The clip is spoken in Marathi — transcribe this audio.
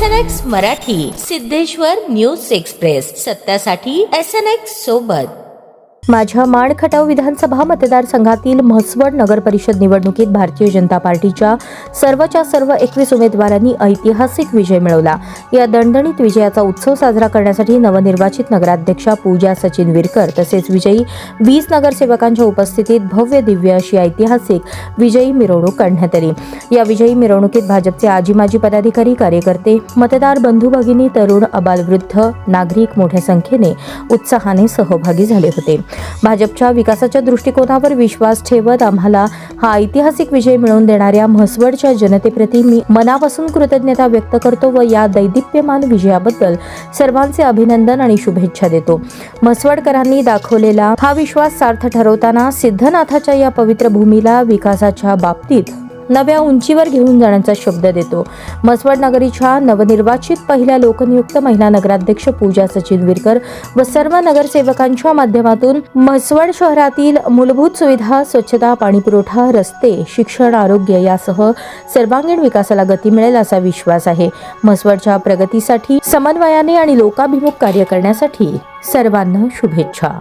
SNX Marathi, Siddheshwar news express, सत्यासाठी SNX सोबत। माझ्या माण खटाव विधानसभा मतदारसंघातील म्हसवड नगर परिषद निवडणुकीत भारतीय जनता पार्टीच्या सर्वच्या सर्व 21 उमेदवारांनी ऐतिहासिक विजय मिळवला। या दणदणीत विजयाचा उत्सव साजरा करण्यासाठी नवनिर्वाचित नगराध्यक्षा पूजा सचिन विरकर तसेच विजयी 20 नगरसेवकांच्या उपस्थितीत भव्य दिव्य अशी ऐतिहासिक विजयी मिरवणूक काढण्यात आली। या विजयी मिरवणुकीत भाजपचे आजी माजी पदाधिकारी, कार्यकर्ते, मतदार बंधू भगिनी, तरुण, अबालवृद्ध नागरिक मोठ्या संख्येने उत्साहाने सहभागी झाले होते। भाजपच्या विकासाच्या दृष्टिकोनावर विश्वास ठेवत आम्हाला हा ऐतिहासिक विजय मिळवून देणाऱ्या म्हसवडच्या जनतेप्रती मी मनापासून कृतज्ञता व्यक्त करतो व या दैदिप्यमान विजयाबद्दल सर्वांचे अभिनंदन आणि शुभेच्छा देतो। म्हसवडकरांनी दाखवलेला हा विश्वास सार्थ ठरवताना सिद्धनाथाच्या या पवित्र भूमीला विकासाच्या बाबतीत नव्या उंचीवर घेऊन जाण्याचा शब्द देतो। म्हसवड नगरीच्या नवनिर्वाचित पहिल्या लोकनियुक्त महिला नगराध्यक्ष पूजा सचिन विरकर व सर्व नगरसेवकांच्या माध्यमातून म्हसवड शहरातील मूलभूत सुविधा, स्वच्छता, पाणीपुरवठा, रस्ते, शिक्षण, आरोग्य यासह सर्वांगीण विकासाला गती मिळेल असा विश्वास आहे। म्हसवडच्या प्रगतीसाठी समन्वयाने आणि लोकाभिमुख कार्य करण्यासाठी सर्वांना शुभेच्छा।